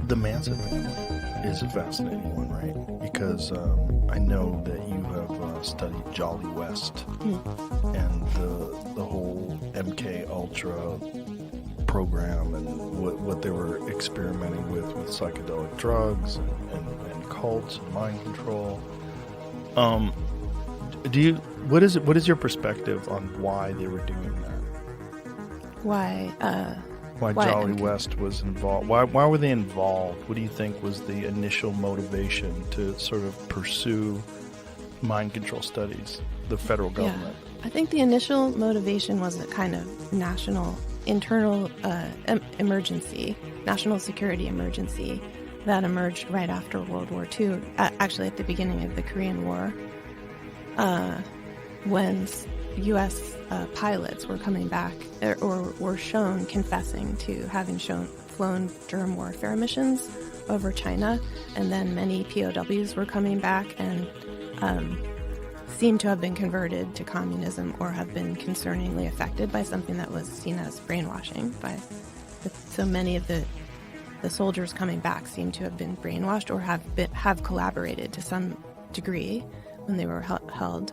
The Manson family is a fascinating one, right? Because I know that you have studied Jolly West and the whole MKUltra program and what they were experimenting with psychedelic drugs and cults and mind control. What is your perspective on why they were doing that? Why Jolly West was involved? Why were they involved? What do you think was the initial motivation to sort of pursue mind control studies, the federal government? Yeah. I think the initial motivation was a kind of national internal emergency, national security emergency that emerged right after World War II, actually at the beginning of the Korean War, when U.S. Pilots were coming back or were shown confessing to having flown germ warfare missions over China, and then many POWs were coming back and seemed to have been converted to communism or have been concerningly affected by something that was seen as brainwashing. So many of the soldiers coming back seem to have been brainwashed or have collaborated to some degree when they were held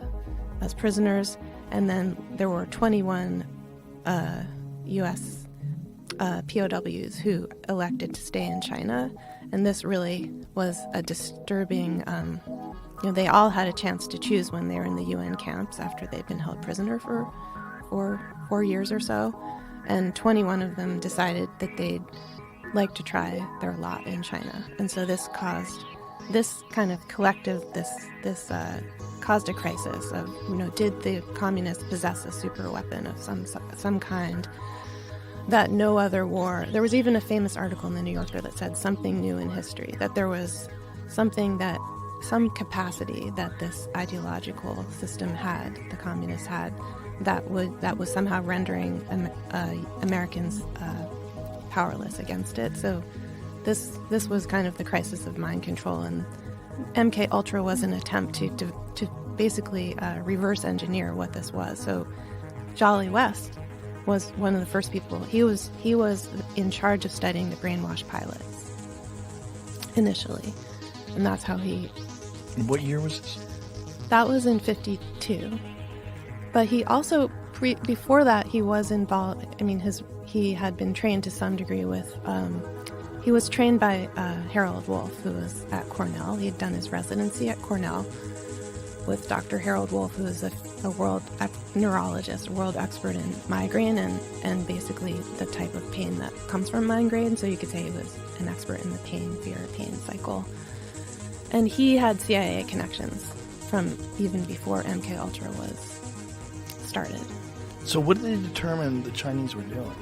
as prisoners. And then there were 21 U.S. POWs who elected to stay in China. And this really was a disturbing, they all had a chance to choose when they were in the UN camps after they'd been held prisoner for 4 years or so. And 21 of them decided that they'd like to try their lot in China. And so this caused this kind of collective, this caused a crisis of, did the communists possess a super weapon of some kind that no other war. There was even a famous article in the New Yorker that said something new in history, that there was some capacity that this ideological system had, the communists had, that was somehow rendering Americans powerless against it. So this was kind of the crisis of mind control, and MKUltra was an attempt to basically reverse engineer what this was. So Jolly West was one of the first people. He was in charge of studying the brainwashed pilots initially, and that's how he. What year was this? That was in 1952. But he also before that he was involved. I mean, he had been trained to some degree with. He was trained by Harold Wolff, who was at Cornell. He had done his residency at Cornell with Dr. Harold Wolff, who is a world neurologist, a world expert in migraine and basically the type of pain that comes from migraine. So you could say he was an expert in the fear pain cycle. And he had CIA connections from even before MKUltra was started. So what did they determine the Chinese were doing?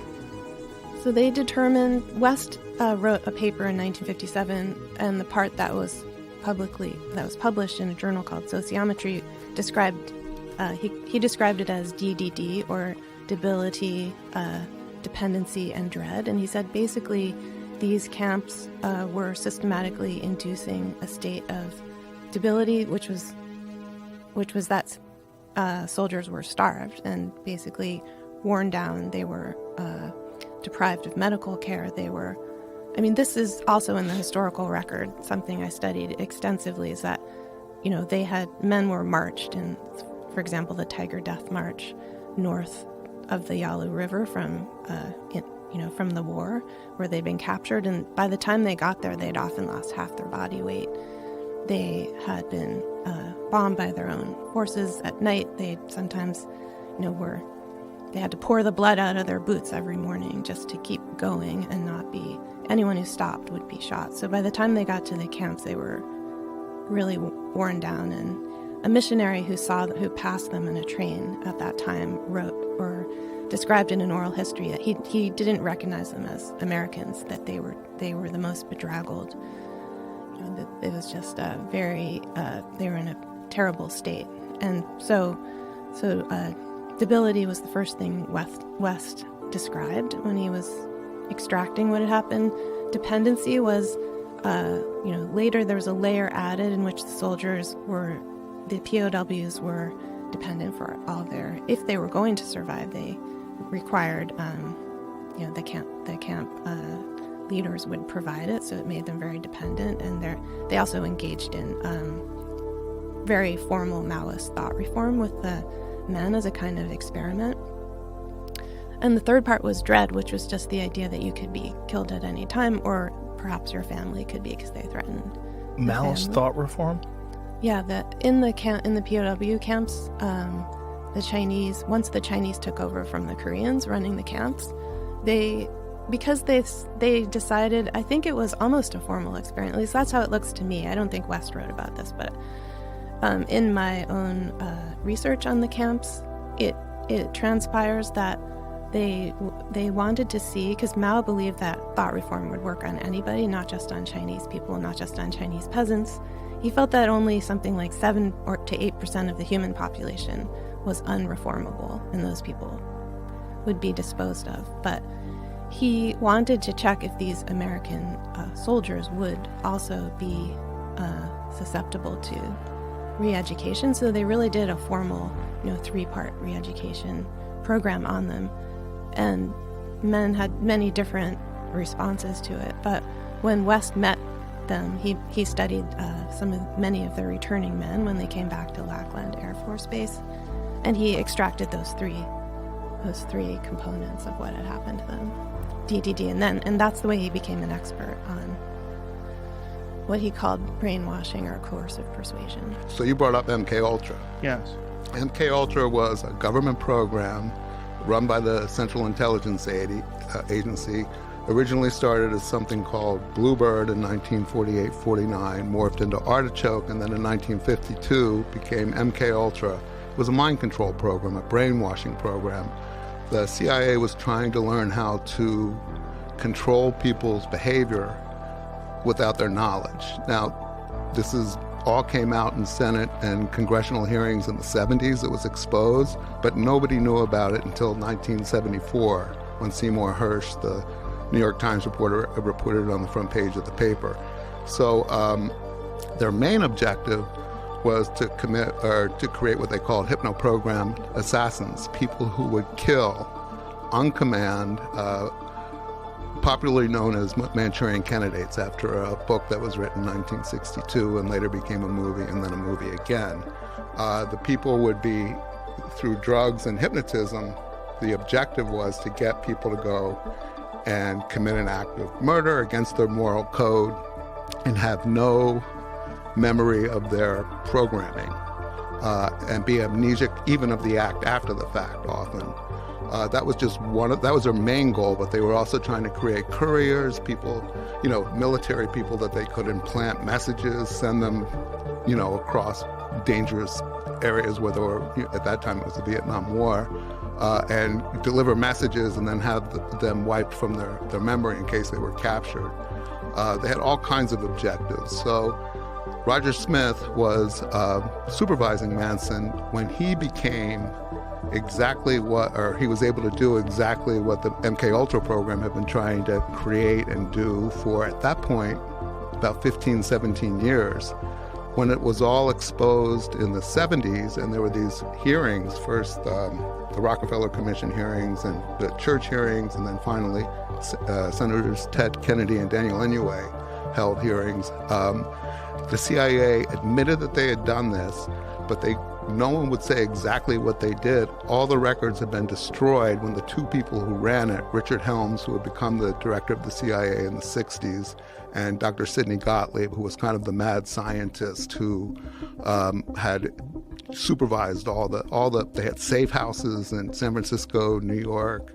So they determined, West wrote a paper in 1957, and the part that was published in a journal called Sociometry described he described it as DDD, or debility, dependency, and dread. And he said basically these camps were systematically inducing a state of debility, which was that soldiers were starved and basically worn down. They were deprived of medical care. This is also in the historical record. Something I studied extensively is that, men were marched in, for example, the Tiger Death March north of the Yalu River from the war, where they'd been captured. And by the time they got there, they'd often lost half their body weight. They had been bombed by their own forces at night. They sometimes, they had to pour the blood out of their boots every morning just to keep going and not be. Anyone who stopped would be shot. So by the time they got to the camps, they were really worn down. And a missionary who passed them in a train at that time wrote or described in an oral history that he didn't recognize them as Americans, that they were the most bedraggled. It was just they were in a terrible state. And so debility was the first thing West described when he was extracting what had happened. Dependency was, later there was a layer added in which the POWs were dependent for all if they were going to survive, they required, the camp leaders would provide it, so it made them very dependent. And they also engaged in very formal Maoist thought reform with the men as a kind of experiment. And the third part was dread, which was just the idea that you could be killed at any time, or perhaps your family could be, because they threatened the Maoist family. thought reform? Yeah, in the POW camps, the Chinese, once the Chinese took over from the Koreans running the camps, because they decided, I think it was almost a formal experiment, at least that's how it looks to me. I don't think West wrote about this, but in my own research on the camps, it transpires that they wanted to see, because Mao believed that thought reform would work on anybody, not just on Chinese people, not just on Chinese peasants. He felt that only something like 7 to 8% of the human population was unreformable, and those people would be disposed of. But he wanted to check if these American soldiers would also be susceptible to re-education. So they really did a formal, 3-part re-education program on them. And men had many different responses to it. But when West met them, he studied many of the returning men when they came back to Lackland Air Force Base, and he extracted those three components of what had happened to them, DDD, and that's the way he became an expert on what he called brainwashing or coercive persuasion. So you brought up MKUltra. Yes. MKUltra was a government program run by the Central Intelligence Agency. Originally started as something called Bluebird in 1948-49, morphed into Artichoke, and then in 1952 became MKUltra. It was a mind control program, a brainwashing program. The CIA was trying to learn how to control people's behavior without their knowledge. Now, this all came out in Senate and congressional hearings in the 70s. It was exposed, but nobody knew about it until 1974, when Seymour Hersh, the New York Times reporter, reported it on the front page of the paper. So their main objective was to create what they called hypno-programmed assassins, people who would kill on command, popularly known as Manchurian Candidates, after a book that was written in 1962 and later became a movie and then a movie again. The people would be, through drugs and hypnotism, the objective was to get people to go and commit an act of murder against their moral code and have no memory of their programming, and be amnesic even of the act after the fact often. That was just that was their main goal, but they were also trying to create couriers, people, military people that they could implant messages, send them, across dangerous areas where there were, at that time it was the Vietnam War, and deliver messages and then have them wiped from their memory in case they were captured. They had all kinds of objectives. So Roger Smith was supervising Manson when he became he was able to do exactly what the MKUltra program had been trying to create and do for, at that point, about 15, 17 years. When it was all exposed in the 70s, and there were these hearings, first the Rockefeller Commission hearings and the church hearings, and then finally Senators Ted Kennedy and Daniel Inouye held hearings. The CIA admitted that they had done this, but no one would say exactly what they did. All the records had been destroyed when the two people who ran it, Richard Helms, who had become the director of the CIA in the 60s, and Dr. Sidney Gottlieb, who was kind of the mad scientist who had supervised they had safe houses in San Francisco, New York,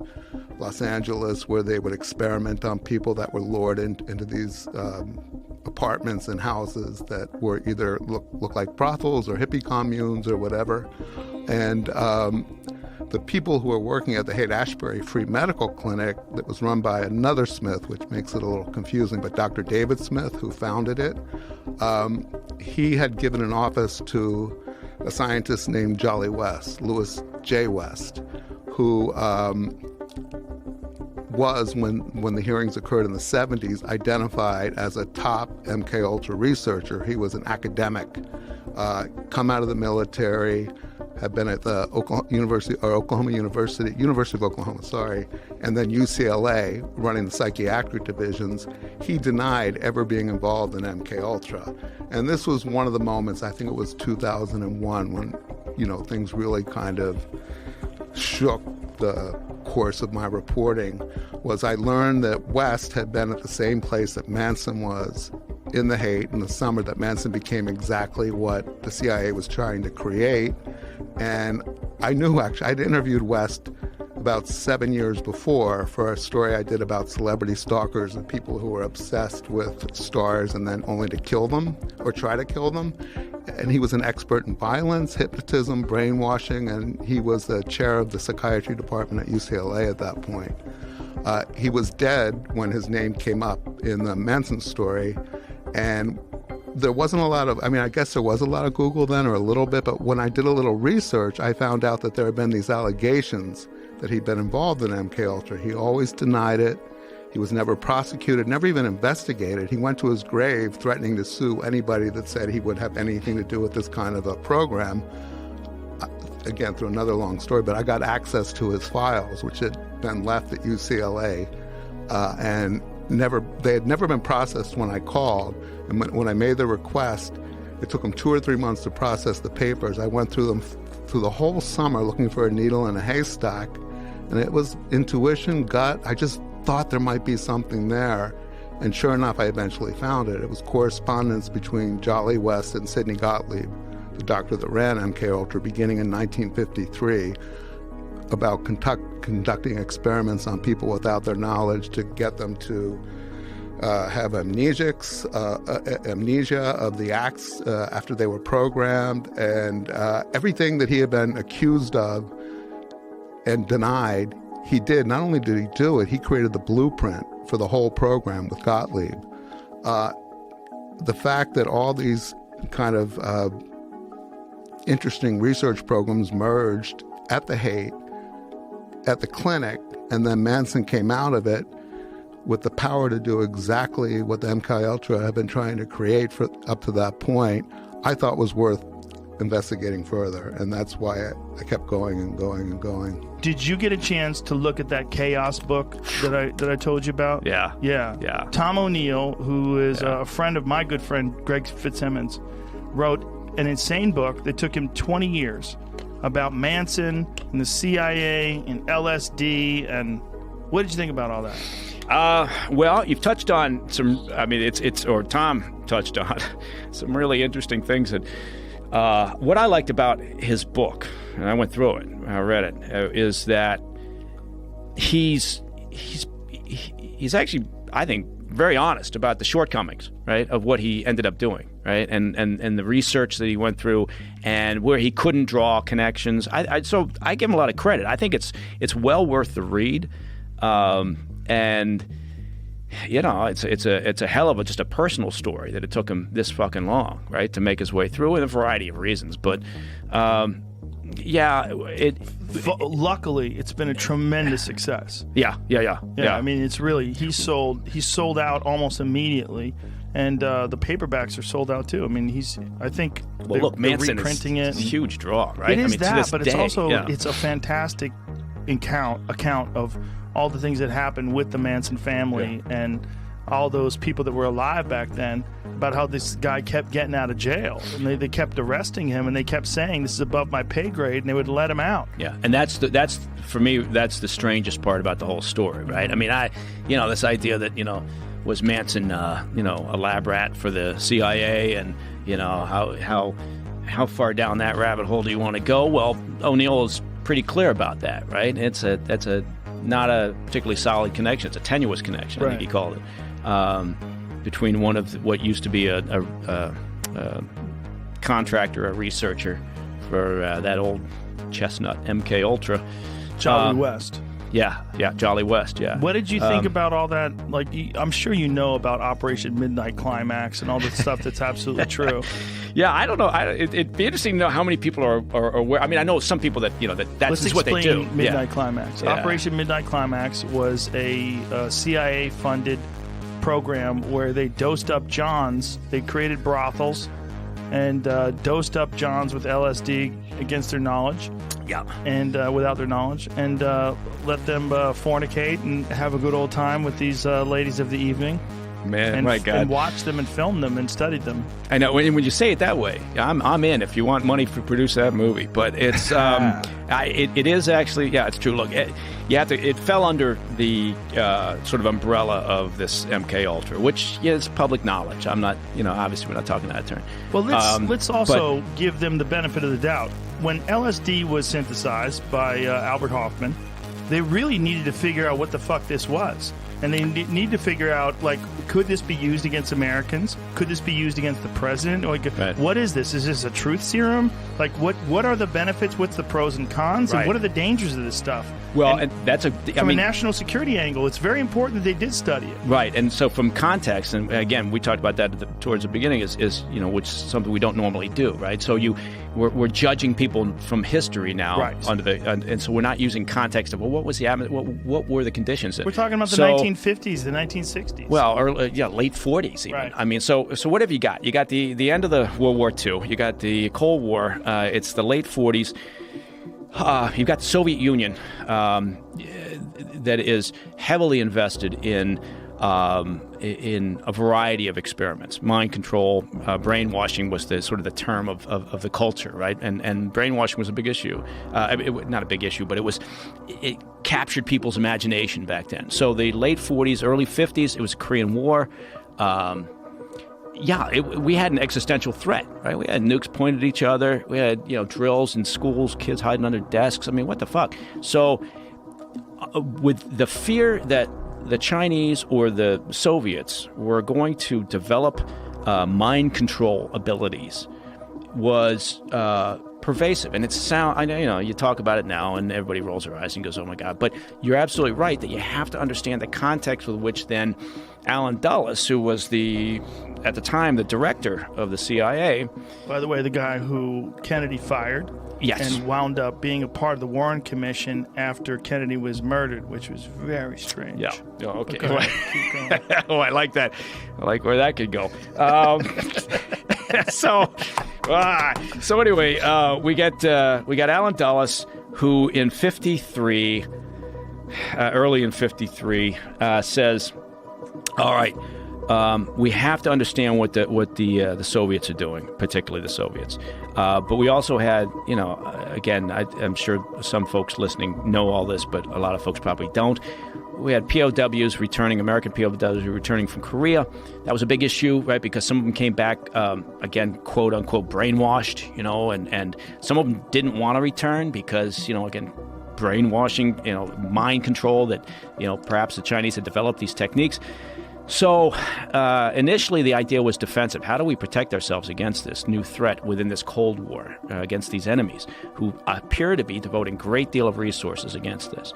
Los Angeles, where they would experiment on people that were lured into these apartments and houses that were either look like brothels or hippie communes or whatever. And the people who were working at the Haight-Ashbury Free Medical Clinic that was run by another Smith, which makes it a little confusing, but Dr. David Smith, who founded it, he had given an office to a scientist named Jolly West, Louis J. West, who was, when the hearings occurred in the 70s, identified as a top MKUltra researcher. He was an academic, come out of the military, had been at the University of Oklahoma, sorry, and then UCLA running the psychiatric divisions. He denied ever being involved in MKUltra. And this was one of the moments, I think it was 2001, when, things really kind of shook the course of my reporting. Was I learned that West had been at the same place that Manson was in the Haight in the summer that Manson became exactly what the CIA was trying to create. And I knew, actually, I'd interviewed West about 7 years before for a story I did about celebrity stalkers and people who were obsessed with stars and then only to kill them or try to kill them. And he was an expert in violence, hypnotism, brainwashing, and he was the chair of the psychiatry department at UCLA at that point. He was dead when his name came up in the Manson story, and there wasn't a lot of, I guess there was a lot of Google then, or a little bit, but when I did a little research, I found out that there had been these allegations that he'd been involved in MKUltra. He always denied it. He was never prosecuted, never even investigated. He went to his grave threatening to sue anybody that said he would have anything to do with this kind of a program. Again, through another long story, but I got access to his files, which had been left at UCLA, and they had never been processed when I called. And when I made the request, it took them 2 or 3 months to process the papers. I went through them through the whole summer looking for a needle in a haystack, and it was intuition, gut. I just thought there might be something there, and sure enough, I eventually found it. It was correspondence between Jolly West and Sidney Gottlieb, the doctor that ran MKUltra, beginning in 1953, about conducting experiments on people without their knowledge to get them to have amnesia of the acts after they were programmed, and everything that he had been accused of and denied, he did. Not only did he do it, he created the blueprint for the whole program with Gottlieb. The fact that all these kind of interesting research programs merged at the Haight, at the clinic, and then Manson came out of it with the power to do exactly what the MKUltra had been trying to create for up to that point, I thought was worth investigating further, and that's why I kept going and going and going. Did you get a chance to look at that Chaos book that I told you about? Yeah. Tom O'Neill, who is a friend of my good friend Greg Fitzsimmons, wrote an insane book that took him 20 years about Manson and the CIA and LSD. And what did you think about all that? Well, you've touched on some. Or Tom touched on some really interesting things that. What I liked about his book, and I went through it, I read it, is that he's actually, I think, very honest about the shortcomings, right, of what he ended up doing, right, and the research that he went through, and where he couldn't draw connections. So I give him a lot of credit. I think it's well worth the read, and. It's a hell of just a personal story that it took him this fucking long, right, to make his way through in a variety of reasons. But luckily, it's been a tremendous success. Yeah. It's really he sold out almost immediately, and the paperbacks are sold out too. Manson they're reprinting it. It's a huge draw, right? It is but it's also yeah. It's a fantastic account of all the things that happened with the Manson family and all those people that were alive back then, about how this guy kept getting out of jail, and they kept arresting him, and they kept saying, this is above my pay grade, and they would let him out. Yeah, and that's for me, that's the strangest part about the whole story, right? This idea that, was Manson, a lab rat for the CIA, and, how far down that rabbit hole do you want to go? Well, O'Neill is pretty clear about that, right? That's not a particularly solid connection. It's a tenuous connection, I think he called it, between one of what used to be a contractor, a researcher for that old chestnut MKUltra. Jolly West. Yeah, Jolly West, yeah. What did you think about all that? Like, I'm sure you know about Operation Midnight Climax and all the stuff that's absolutely true. Yeah, I don't know. It'd be interesting to know how many people are aware. I know some people that, that's just what they do. Let's explain Midnight Climax. Yeah. Operation Midnight Climax was a CIA-funded program where they dosed up Johns. They created brothels, and dosed up Johns with LSD against their knowledge. Yeah. And without their knowledge, and let them fornicate and have a good old time with these ladies of the evening. Man, and, my God. and watched them and filmed them and studied them. I know. When you say it that way, I'm in if you want money to produce that movie. But it's it is actually, yeah, it's true. Look, it fell under the sort of umbrella of this MKUltra, which is public knowledge. I'm not, obviously we're not talking that term. Well, let's also give them the benefit of the doubt. When LSD was synthesized by Albert Hoffman, they really needed to figure out what the fuck this was. And they need to figure out, like, could this be used against Americans? Could this be used against the president? Like, What is this? Is this a truth serum? Like, what are the benefits? What's the pros and cons? And what are the dangers of this stuff? Well, and that's from a national security angle, it's very important that they did study it. Right, and so from context, and again, we talked about that towards the beginning, is which is something we don't normally do, right? So we're judging people from history now, right. And so we're not using context of what was the what were the conditions? We're talking about the 1950s, the 1960s. Well, late 40s even. Right. I mean, so what have you got? You got the end of the World War II. You got the Cold War. It's the late 40s. You've got the Soviet Union that is heavily invested in a variety of experiments. Mind control, brainwashing was the sort of the term of the culture, right? And brainwashing was a big issue. Not a big issue, but it captured people's imagination back then. So the late 40s, early 50s, it was the Korean War. We had an existential threat, right? We had nukes pointed at each other. We had, drills in schools, kids hiding under desks. I mean, what the fuck? So with the fear that the Chinese or the Soviets were going to develop mind control abilities was pervasive. And I know, you talk about it now and everybody rolls their eyes and goes, oh my God. But you're absolutely right that you have to understand the context with which then Alan Dulles, who was at the time, the director of the CIA. By the way, the guy who Kennedy fired. Yes. And wound up being a part of the Warren Commission after Kennedy was murdered, which was very strange. Yeah. Oh, okay. Keep going. Oh, I like that. I like where that could go. So anyway, we got Alan Dulles, who in 53, early in 53, says, all right, we have to understand what the Soviets are doing, particularly the Soviets. But we also had, again, I'm sure some folks listening know all this, but a lot of folks probably don't. We had POWs returning, American POWs returning from Korea. That was a big issue, right? Because some of them came back, again, quote unquote, brainwashed, and some of them didn't want to return because, again, brainwashing, mind control that, perhaps the Chinese had developed these techniques. So initially the idea was defensive. How do we protect ourselves against this new threat within this Cold War, against these enemies who appear to be devoting a great deal of resources against this?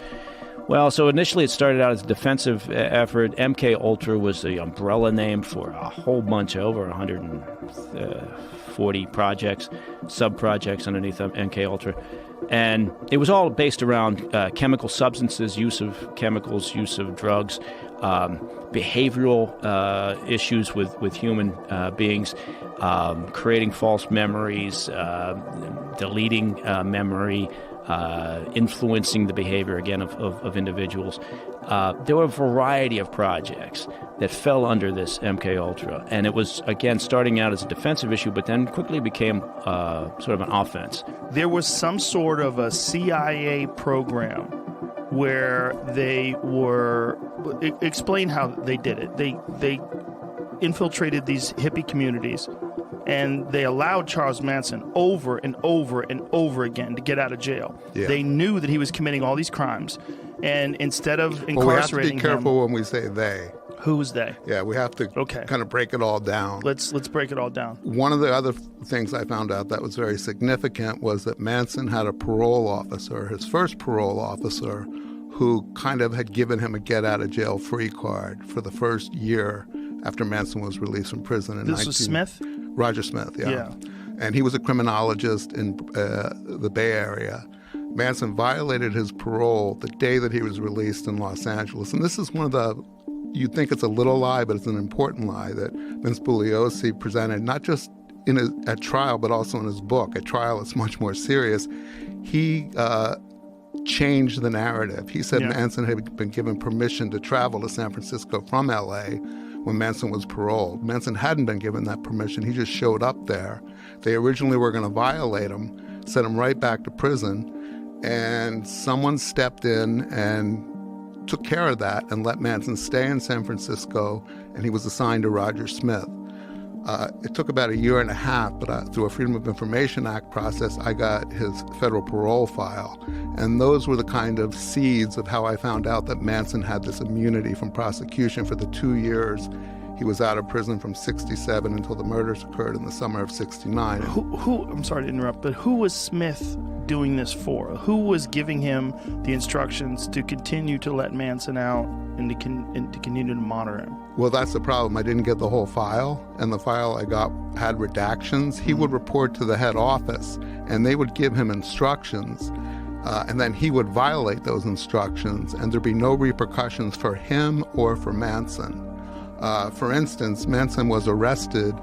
Well, so initially it started out as a defensive effort. MKUltra was the umbrella name for a whole bunch, over 140 projects, sub-projects underneath MKUltra. And it was all based around chemical substances, use of chemicals, use of drugs, behavioral issues with human beings, creating false memories, deleting memory, influencing the behavior, again, of individuals. There were a variety of projects that fell under this MKUltra, and it was, again, starting out as a defensive issue, but then quickly became sort of an offense. There was some sort of a CIA program where they were... Explain how they did it. They infiltrated these hippie communities, and they allowed Charles Manson over and over and over again to get out of jail. Yeah. They knew that he was committing all these crimes, and instead of incarcerating we have to be careful him, when we say they. Who's they? Yeah, we have to kind of break it all down. Let's break it all down. One of the other things I found out that was very significant was that Manson had a parole officer, his first parole officer, who kind of had given him a get-out-of-jail-free card for the first year after Manson was released from prison in This was Smith? Roger Smith, yeah. And he was a criminologist in the Bay Area. Manson violated his parole the day that he was released in Los Angeles. And this is one of the, you'd think it's a little lie, but it's an important lie that Vince Bugliosi presented, not just at trial, but also in his book. At trial, it's much more serious. He changed the narrative. He said Manson had been given permission to travel to San Francisco from L.A. when Manson was paroled. Manson hadn't been given that permission. He just showed up there. They originally were going to violate him, send him right back to prison, and someone stepped in and took care of that and let Manson stay in San Francisco, and he was assigned to Roger Smith. It took about a year and a half, but through a Freedom of Information Act process, I got his federal parole file. And those were the kind of seeds of how I found out that Manson had this immunity from prosecution for the 2 years he was out of prison from 67 until the murders occurred in the summer of 69. I'm sorry to interrupt, but who was Smith doing this for? Who was giving him the instructions to continue to let Manson out and to continue to monitor him? Well, that's the problem. I didn't get the whole file, and the file I got had redactions. He would report to the head office, and they would give him instructions, and then he would violate those instructions, and there'd be no repercussions for him or for Manson. For instance, Manson was arrested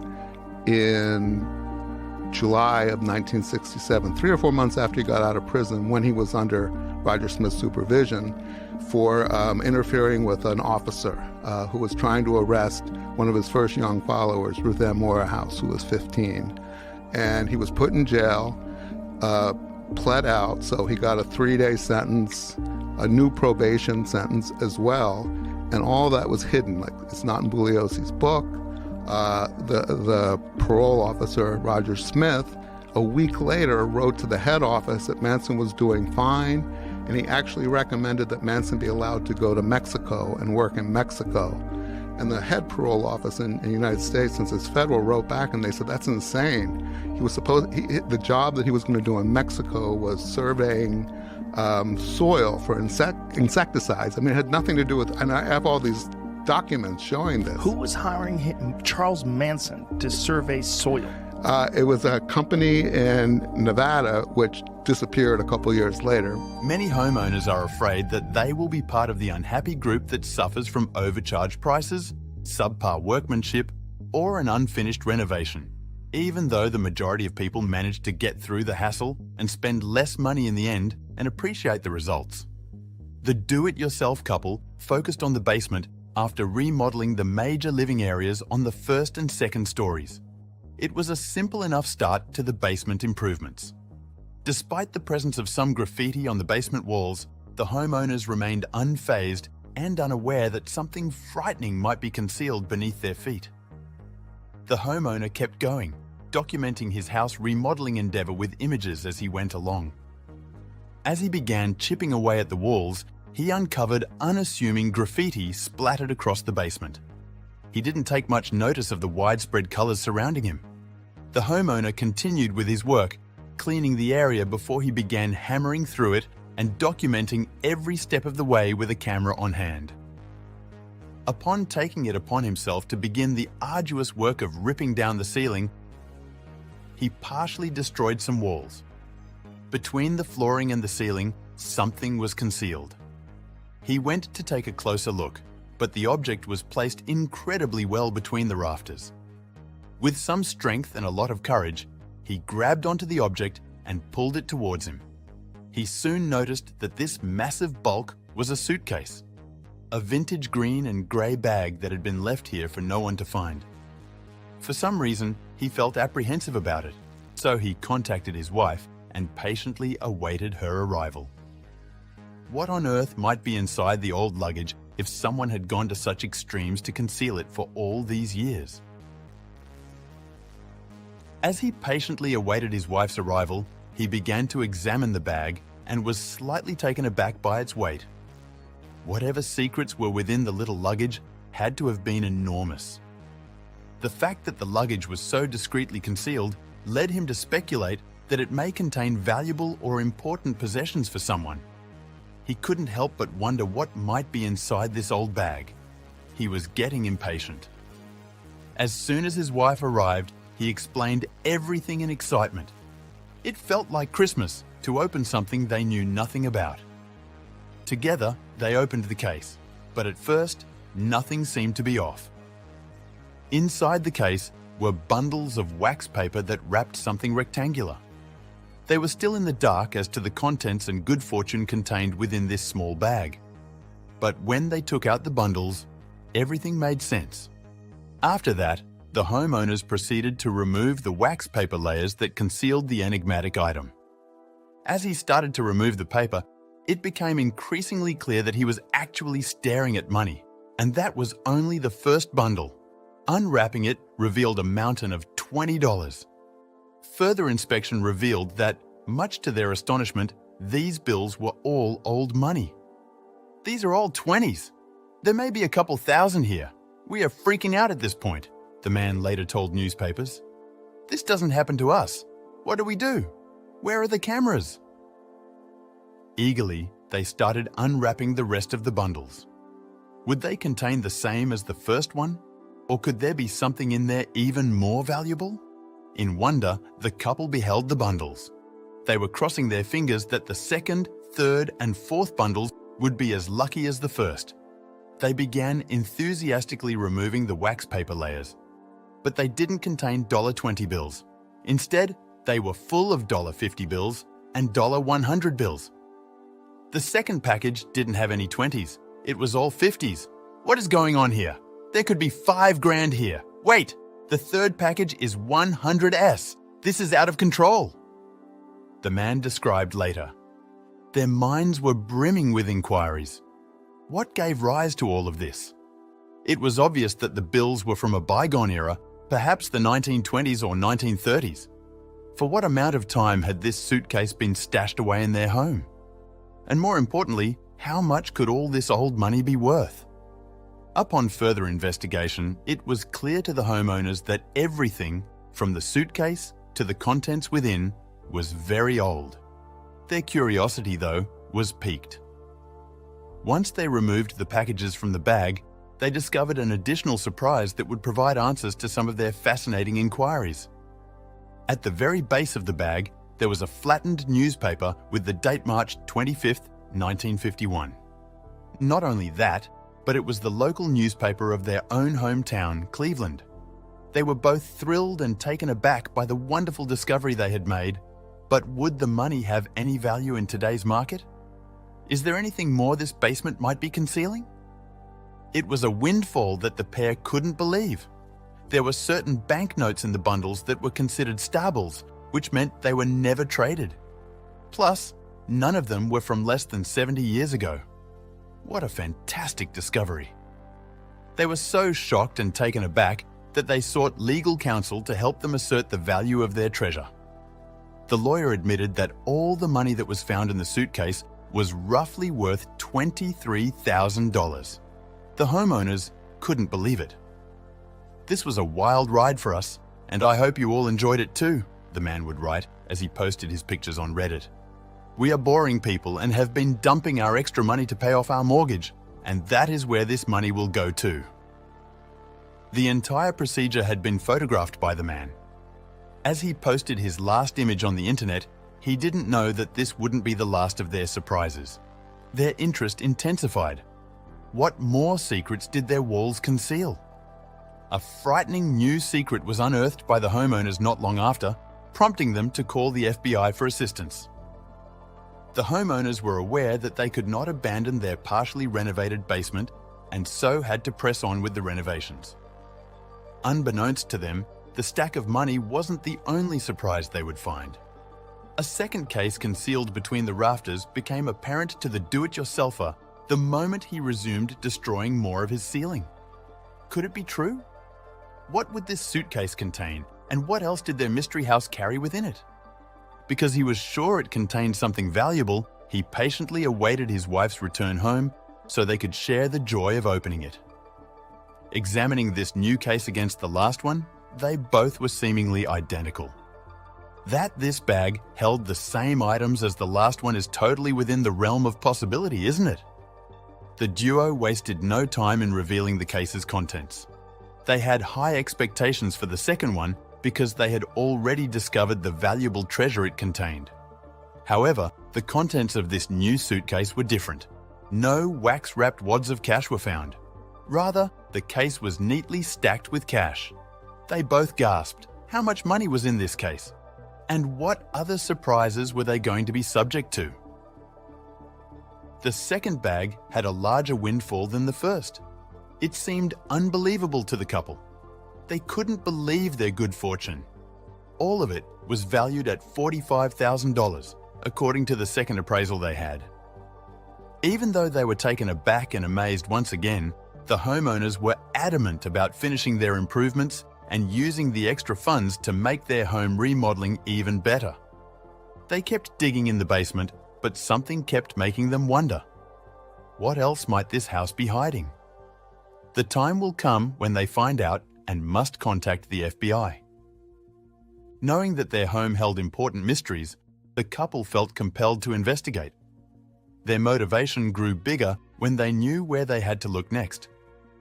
in July of 1967, 3 or 4 months after he got out of prison, when he was under Roger Smith's supervision, for interfering with an officer who was trying to arrest one of his first young followers, Ruth Ann Morehouse, who was 15. And he was put in jail, pled out, so he got a 3-day sentence, a new probation sentence as well, and all that was hidden. Like, it's not in Bugliosi's book. The parole officer, Roger Smith, a week later wrote to the head office that Manson was doing fine, and he actually recommended that Manson be allowed to go to Mexico and work in Mexico. And the head parole office in the United States, since it's federal, wrote back and they said, that's insane. He was the job that he was going to do in Mexico was surveying soil for insecticides. I mean, it had nothing to do with, and I have all these documents showing this. Who was hiring him, Charles Manson, to survey soil? It was a company in Nevada which disappeared a couple years later. Many homeowners are afraid that they will be part of the unhappy group that suffers from overcharged prices, subpar workmanship, or an unfinished renovation, even though the majority of people manage to get through the hassle and spend less money in the end and appreciate the results. The do-it-yourself couple focused on the basement after remodeling the major living areas on the first and second stories. It was a simple enough start to the basement improvements. Despite the presence of some graffiti on the basement walls, the homeowners remained unfazed and unaware that something frightening might be concealed beneath their feet. The homeowner kept going, documenting his house remodeling endeavor with images as he went along. As he began chipping away at the walls, he uncovered unassuming graffiti splattered across the basement. He didn't take much notice of the widespread colors surrounding him. The homeowner continued with his work, cleaning the area before he began hammering through it and documenting every step of the way with a camera on hand. Upon taking it upon himself to begin the arduous work of ripping down the ceiling, he partially destroyed some walls. Between the flooring and the ceiling, something was concealed. He went to take a closer look, but the object was placed incredibly well between the rafters. With some strength and a lot of courage, he grabbed onto the object and pulled it towards him. He soon noticed that this massive bulk was a suitcase, a vintage green and grey bag that had been left here for no one to find. For some reason, he felt apprehensive about it, so he contacted his wife and patiently awaited her arrival. What on earth might be inside the old luggage if someone had gone to such extremes to conceal it for all these years? As he patiently awaited his wife's arrival, he began to examine the bag and was slightly taken aback by its weight. Whatever secrets were within the little luggage had to have been enormous. The fact that the luggage was so discreetly concealed led him to speculate that it may contain valuable or important possessions for someone. He couldn't help but wonder what might be inside this old bag. He was getting impatient. As soon as his wife arrived, he explained everything in excitement. It felt like Christmas to open something they knew nothing about. Together, they opened the case, but at first, nothing seemed to be off. Inside the case, were bundles of wax paper that wrapped something rectangular. They were still in the dark as to the contents and good fortune contained within this small bag. But when they took out the bundles, everything made sense. After that, the homeowners proceeded to remove the wax paper layers that concealed the enigmatic item. As he started to remove the paper, it became increasingly clear that he was actually staring at money, and that was only the first bundle. Unwrapping it revealed a mountain of $20. Further inspection revealed that, much to their astonishment, these bills were all old money. These are all 20s. There may be a couple thousand here. We are freaking out at this point, the man later told newspapers. This doesn't happen to us. What do we do? Where are the cameras? Eagerly, they started unwrapping the rest of the bundles. Would they contain the same as the first one? Or could there be something in there even more valuable? In wonder, the couple beheld the bundles. They were crossing their fingers that the second, third, and fourth bundles would be as lucky as the first. They began enthusiastically removing the wax paper layers. But they didn't contain $20 bills. Instead, they were full of $50 bills and $100 bills. The second package didn't have any 20s. It was all 50s. What is going on here? There could be $5,000 here. Wait, the third package is 100s. This is out of control. The man described later. Their minds were brimming with inquiries. What gave rise to all of this? It was obvious that the bills were from a bygone era, perhaps the 1920s or 1930s. For what amount of time had this suitcase been stashed away in their home? And more importantly, how much could all this old money be worth? Upon further investigation, it was clear to the homeowners that everything, from the suitcase to the contents within, was very old. Their curiosity, though, was piqued. Once they removed the packages from the bag, they discovered an additional surprise that would provide answers to some of their fascinating inquiries. At the very base of the bag, there was a flattened newspaper with the date March 25th, 1951. Not only that, but it was the local newspaper of their own hometown, Cleveland. They were both thrilled and taken aback by the wonderful discovery they had made, but would the money have any value in today's market? Is there anything more this basement might be concealing? It was a windfall that the pair couldn't believe. There were certain banknotes in the bundles that were considered stables, which meant they were never traded. Plus, none of them were from less than 70 years ago. What a fantastic discovery. They were so shocked and taken aback that they sought legal counsel to help them assert the value of their treasure. The lawyer admitted that all the money that was found in the suitcase was roughly worth $23,000. The homeowners couldn't believe it. This was a wild ride for us, and I hope you all enjoyed it too, the man would write as he posted his pictures on Reddit. We are boring people and have been dumping our extra money to pay off our mortgage, and that is where this money will go to. The entire procedure had been photographed by the man. As he posted his last image on the internet, he didn't know that this wouldn't be the last of their surprises. Their interest intensified. What more secrets did their walls conceal? A frightening new secret was unearthed by the homeowners not long after, prompting them to call the FBI for assistance. The homeowners were aware that they could not abandon their partially renovated basement and so had to press on with the renovations. Unbeknownst to them, the stack of money wasn't the only surprise they would find. A second case concealed between the rafters became apparent to the do-it-yourselfer the moment he resumed destroying more of his ceiling. Could it be true? What would this suitcase contain, and what else did their mystery house carry within it? Because he was sure it contained something valuable, he patiently awaited his wife's return home so they could share the joy of opening it. Examining this new case against the last one, they both were seemingly identical. That this bag held the same items as the last one is totally within the realm of possibility, isn't it? The duo wasted no time in revealing the case's contents. They had high expectations for the second one because they had already discovered the valuable treasure it contained. However, the contents of this new suitcase were different. No wax-wrapped wads of cash were found. Rather, the case was neatly stacked with cash. They both gasped. How much money was in this case? And what other surprises were they going to be subject to? The second bag had a larger windfall than the first. It seemed unbelievable to the couple. They couldn't believe their good fortune. All of it was valued at $45,000, according to the second appraisal they had. Even though they were taken aback and amazed once again, the homeowners were adamant about finishing their improvements and using the extra funds to make their home remodeling even better. They kept digging in the basement, but something kept making them wonder. What else might this house be hiding? The time will come when they find out and must contact the FBI. Knowing that their home held important mysteries, the couple felt compelled to investigate. Their motivation grew bigger when they knew where they had to look next.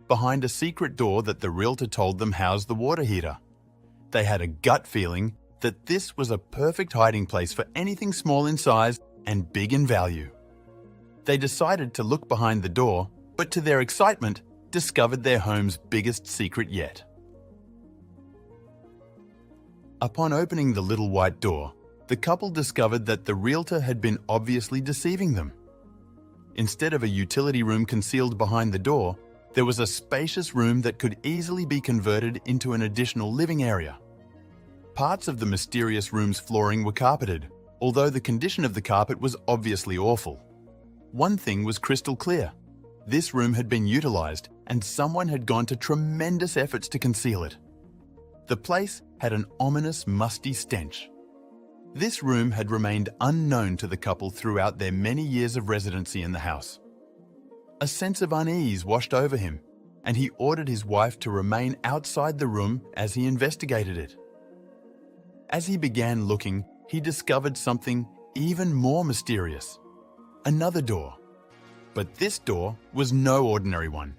Behind a secret door that the realtor told them housed the water heater. They had a gut feeling that this was a perfect hiding place for anything small in size and big in value. They decided to look behind the door, but to their excitement, discovered their home's biggest secret yet. Upon opening the little white door, the couple discovered that the realtor had been obviously deceiving them. Instead of a utility room concealed behind the door, there was a spacious room that could easily be converted into an additional living area. Parts of the mysterious room's flooring were carpeted, although the condition of the carpet was obviously awful. One thing was crystal clear. This room had been utilized, and someone had gone to tremendous efforts to conceal it. The place had an ominous, musty stench. This room had remained unknown to the couple throughout their many years of residency in the house. A sense of unease washed over him, and he ordered his wife to remain outside the room as he investigated it. As he began looking, he discovered something even more mysterious. Another door. But this door was no ordinary one.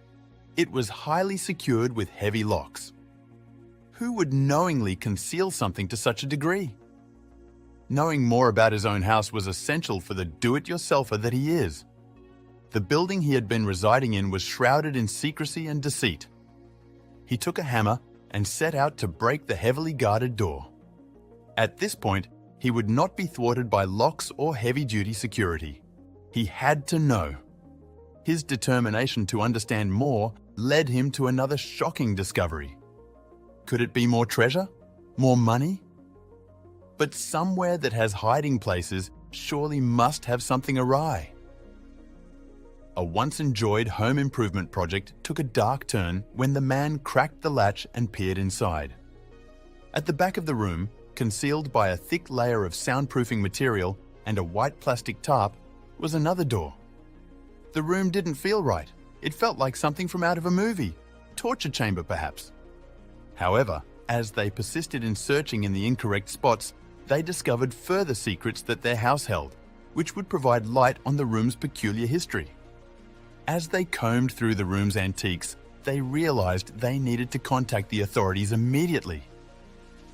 It was highly secured with heavy locks. Who would knowingly conceal something to such a degree? Knowing more about his own house was essential for the do-it-yourselfer that he is. The building he had been residing in was shrouded in secrecy and deceit. He took a hammer and set out to break the heavily guarded door. At this point, he would not be thwarted by locks or heavy-duty security. He had to know. His determination to understand more led him to another shocking discovery. Could it be more treasure? More money? But somewhere that has hiding places surely must have something awry. A once enjoyed home improvement project took a dark turn when the man cracked the latch and peered inside. At the back of the room, concealed by a thick layer of soundproofing material and a white plastic tarp, was another door. The room didn't feel right. It felt like something from out of a movie, torture chamber perhaps. However, as they persisted in searching in the incorrect spots, they discovered further secrets that their house held, which would provide light on the room's peculiar history. As they combed through the room's antiques, they realized they needed to contact the authorities immediately.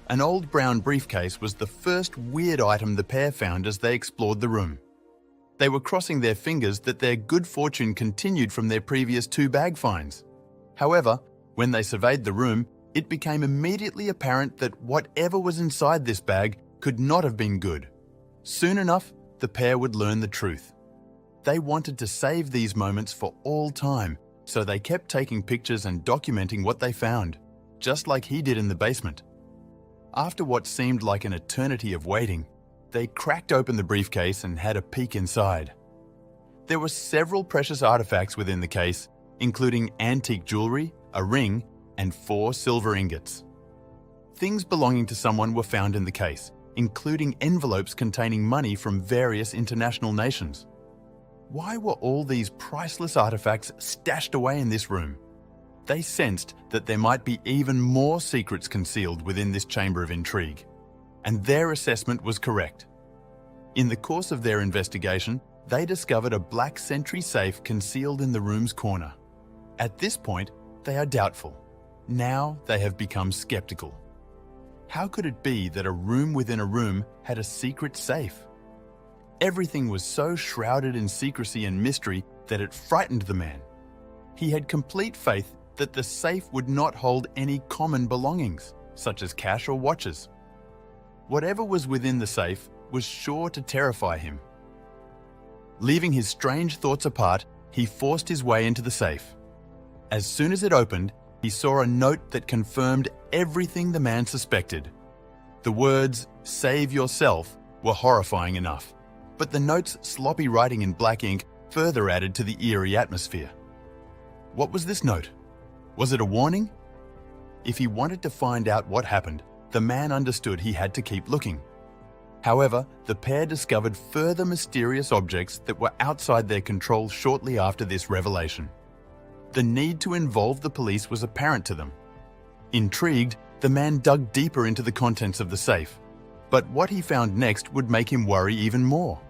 An old brown briefcase was the first weird item the pair found as they explored the room. They were crossing their fingers that their good fortune continued from their previous 2 bag finds. However, when they surveyed the room, it became immediately apparent that whatever was inside this bag could not have been good. Soon enough, the pair would learn the truth. They wanted to save these moments for all time, so they kept taking pictures and documenting what they found, just like he did in the basement. After what seemed like an eternity of waiting, they cracked open the briefcase and had a peek inside. There were several precious artifacts within the case, including antique jewelry, a ring, and 4 silver ingots. Things belonging to someone were found in the case, including envelopes containing money from various international nations. Why were all these priceless artifacts stashed away in this room? They sensed that there might be even more secrets concealed within this chamber of intrigue, and their assessment was correct. In the course of their investigation, they discovered a black sentry safe concealed in the room's corner. At this point, they are doubtful. Now they have become skeptical. How could it be that a room within a room had a secret safe? Everything was so shrouded in secrecy and mystery that it frightened the man. He had complete faith that the safe would not hold any common belongings. such as cash or watches. Whatever was within the safe was sure to terrify him. Leaving his strange thoughts apart, he forced his way into the safe. As soon as it opened, he saw a note that confirmed everything the man suspected. The words, "Save yourself," were horrifying enough, but the note's sloppy writing in black ink further added to the eerie atmosphere. What was this note? Was it a warning? If he wanted to find out what happened, the man understood he had to keep looking. However, the pair discovered further mysterious objects that were outside their control shortly after this revelation. The need to involve the police was apparent to them. Intrigued, the man dug deeper into the contents of the safe, but what he found next would make him worry even more.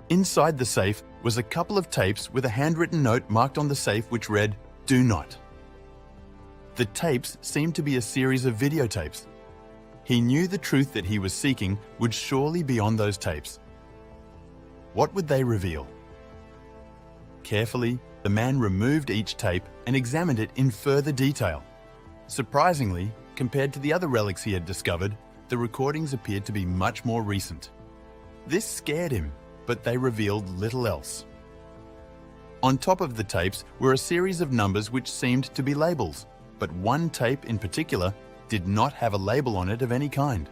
Inside the safe was a couple of tapes with a handwritten note marked on the safe which read, "Do not." The tapes seemed to be a series of videotapes. He knew the truth that he was seeking would surely be on those tapes. What would they reveal? Carefully, the man removed each tape and examined it in further detail. Surprisingly, compared to the other relics he had discovered, the recordings appeared to be much more recent. This scared him, but they revealed little else. On top of the tapes were a series of numbers which seemed to be labels, but one tape in particular did not have a label on it of any kind.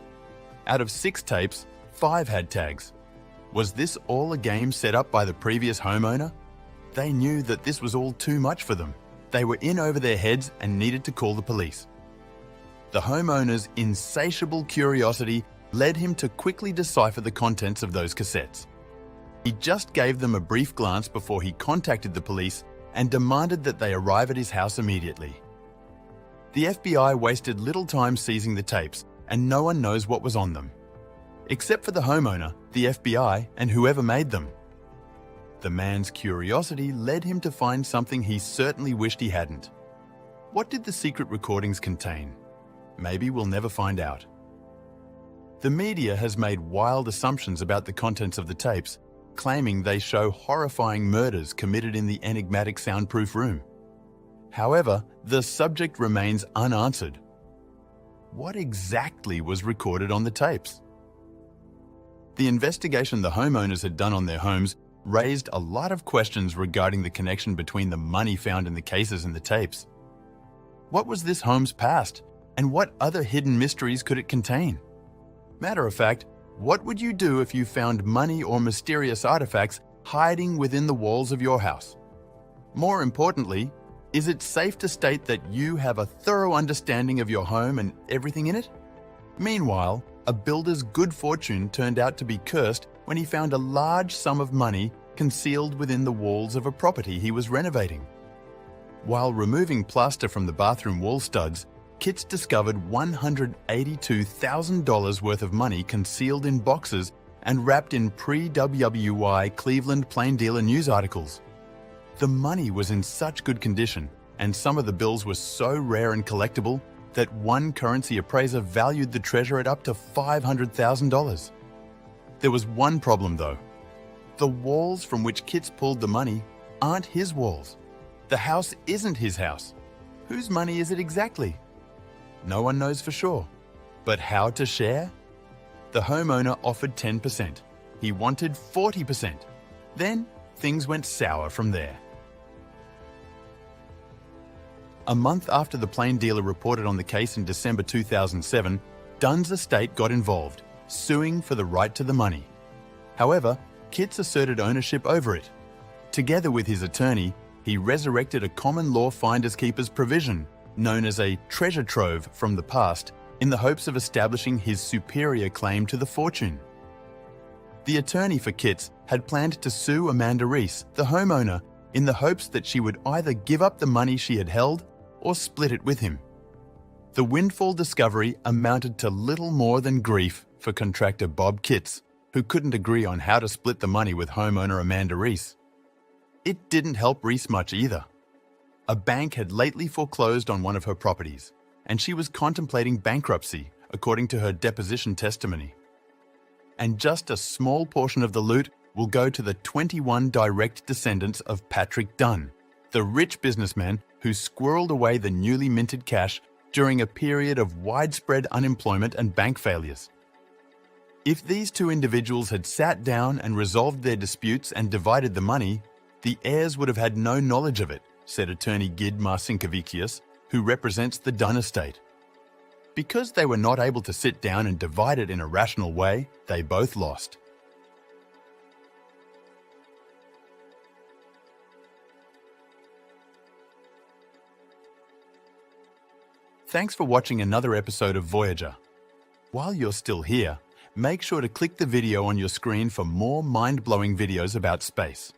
Out of 6 tapes, 5 had tags. Was this all a game set up by the previous homeowner? They knew that this was all too much for them. They were in over their heads and needed to call the police. The homeowner's insatiable curiosity led him to quickly decipher the contents of those cassettes. He just gave them a brief glance before he contacted the police and demanded that they arrive at his house immediately. The FBI wasted little time seizing the tapes, and no one knows what was on them. Except for the homeowner, the FBI, and whoever made them. The man's curiosity led him to find something he certainly wished he hadn't. What did the secret recordings contain? Maybe we'll never find out. The media has made wild assumptions about the contents of the tapes, claiming they show horrifying murders committed in the enigmatic soundproof room. However, the subject remains unanswered. What exactly was recorded on the tapes? The investigation the homeowners had done on their homes raised a lot of questions regarding the connection between the money found in the cases and the tapes. What was this home's past, and what other hidden mysteries could it contain? Matter of fact, what would you do if you found money or mysterious artifacts hiding within the walls of your house? More importantly, is it safe to state that you have a thorough understanding of your home and everything in it? Meanwhile, a builder's good fortune turned out to be cursed when he found a large sum of money concealed within the walls of a property he was renovating. While removing plaster from the bathroom wall studs, Kits discovered $182,000 worth of money concealed in boxes and wrapped in pre-WWY Cleveland Plain Dealer news articles. The money was in such good condition, and some of the bills were so rare and collectible that one currency appraiser valued the treasure at up to $500,000. There was one problem though. The walls from which Kits pulled the money aren't his walls. The house isn't his house. Whose money is it exactly? No one knows for sure. But how to share? The homeowner offered 10%. He wanted 40%. Then things went sour from there. A month after the plain dealer reported on the case in December 2007, Dunn's estate got involved, suing for the right to the money. However, Kits asserted ownership over it. Together with his attorney, he resurrected a common law finders keepers provision, known as a treasure trove from the past, in the hopes of establishing his superior claim to the fortune. The attorney for Kits had planned to sue Amanda Reese, the homeowner, in the hopes that she would either give up the money she had held or split it with him. The windfall discovery amounted to little more than grief for contractor Bob Kits, who couldn't agree on how to split the money with homeowner Amanda Reese. It didn't help Reese much either. A bank had lately foreclosed on one of her properties, and she was contemplating bankruptcy, according to her deposition testimony. And just a small portion of the loot will go to the 21 direct descendants of Patrick Dunn, the rich businessman who squirreled away the newly minted cash during a period of widespread unemployment and bank failures. If these two individuals had sat down and resolved their disputes and divided the money, the heirs would have had no knowledge of it, said attorney Gid Marcinkovicius, who represents the Dunn estate. Because they were not able to sit down and divide it in a rational way, they both lost. Thanks for watching another episode of Voyager. While you're still here, make sure to click the video on your screen for more mind-blowing videos about space.